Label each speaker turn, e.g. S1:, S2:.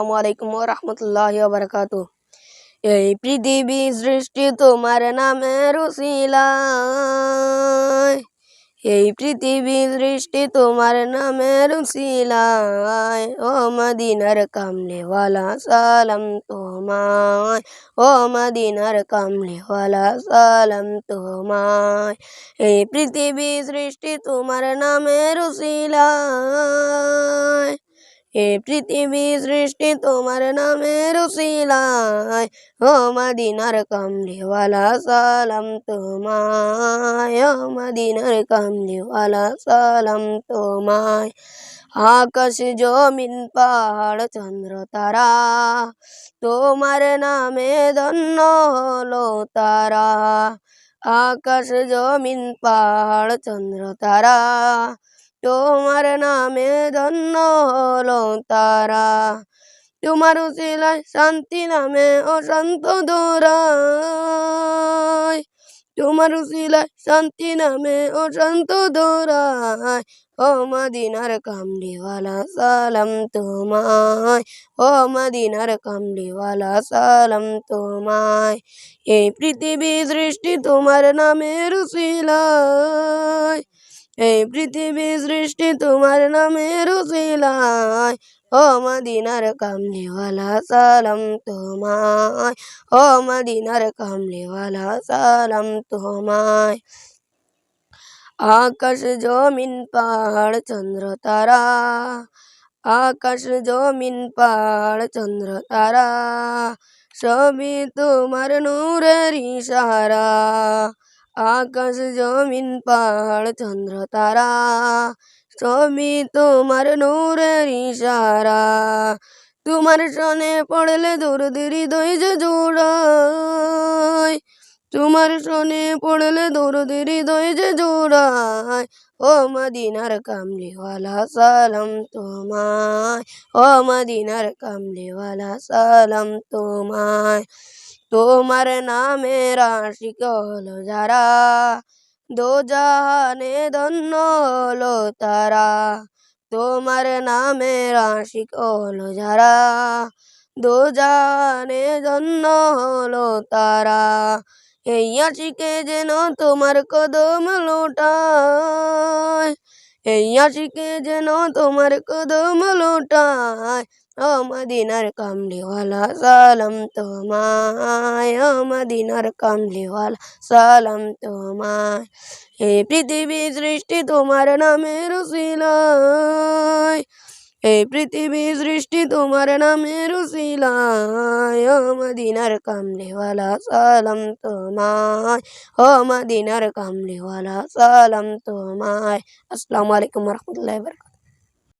S1: আসসালামু আলাইকুম ওয়া রাহমাতুল্লাহি ওয়া বারাকাতুহু। এই পৃথিবী সৃষ্টি তোমার নামের উসিলায়, এই পৃথিবী সৃষ্টি তোমার নামের উসিলায়। ও মদিনার কামলিওয়ালা সালাম তোমায়, ও মদিনার কামলিওয়ালা সালাম তোমায়। এই পৃথিবী সৃষ্টি তোমার নামের উসিলায়, এই পৃথিবী সৃষ্টি তোমার নামের উসিলায়। ও মদিনার কামলিওয়ালা সালাম তোমায়, ও মদিনার কামলিওয়ালা সালাম তোমায়। আকাশ জমিন পাহাড় চন্দ্র তারা, তোমার নামে ধন্য হলো তারা। আকাশ জমিন পাহাড় চন্দ্র তারা, তোমার নামে ধন্য হলো তারা। তোমার উসিলায় শান্তি নামে অশান্ত দৌড়ায়, তোমার উসিলায় শান্তি নামে অশান্ত দৌড়ায়। ও মদিনার কামলিওয়ালা সালাম তোমায়, ও মদিনার কামলিওয়ালা সালাম তোমায়। এই পৃথিবী সৃষ্টি তোমার নামের উসিলায়, এই পৃথিবী সৃষ্টি তোমার নামের উসিলায়। ও মদিনার কামলিওয়ালা সালাম তোমায়, ও মদিনার কামলিওয়ালা সালাম তোমায়। আকাশ জমিন পাহাড় চন্দ্র তারা, আকাশ জমিন পাহাড় চন্দ্র তারা, সবই তোমার নূরের ইশারা। আকাশ জমিন পাহাড় চন্দ্র তারা, সবই তোমার নূরের ইশারা। তোমার শনে পড়লে দরুদের হৃদয় যে জোড়ায়, তোমার শনে পড়লে দরুদের হৃদয় যে জোড়ায়। ও মদিনার কামলিওয়ালা সালাম তোমায়, ও মদিনার কামলিওয়ালা সালাম তোমায়। তোমার নামের আশিক হলো যারা, দোজাহানে ধন্য হলো তারা। তোমার নামের আশিক হলো যারা, দোজাহানে ধন্য হলো তারা। এই আশিকে যেন তোমার কদম লোটায়, এই আশিকে যেন তোমার কদম লোটায়। ও মদিনার কামলিওয়ালা সালাম তোমায়, ও মদিনার কামলিওয়ালা সালাম তোমায়। এই পৃথিবী সৃষ্টি তোমার নামের উসিলায়, এই পৃথিবী সৃষ্টি তোমার নামের উসিলায়। ও মদিনার কামলিওয়ালা সালাম তোমায়, ও মদিনার কামলিওয়ালা সালাম তোমায়। আসসালামু আলাইকুম ওয়া রাহমাতুল্লাহি ওয়া বারাকাতুহু।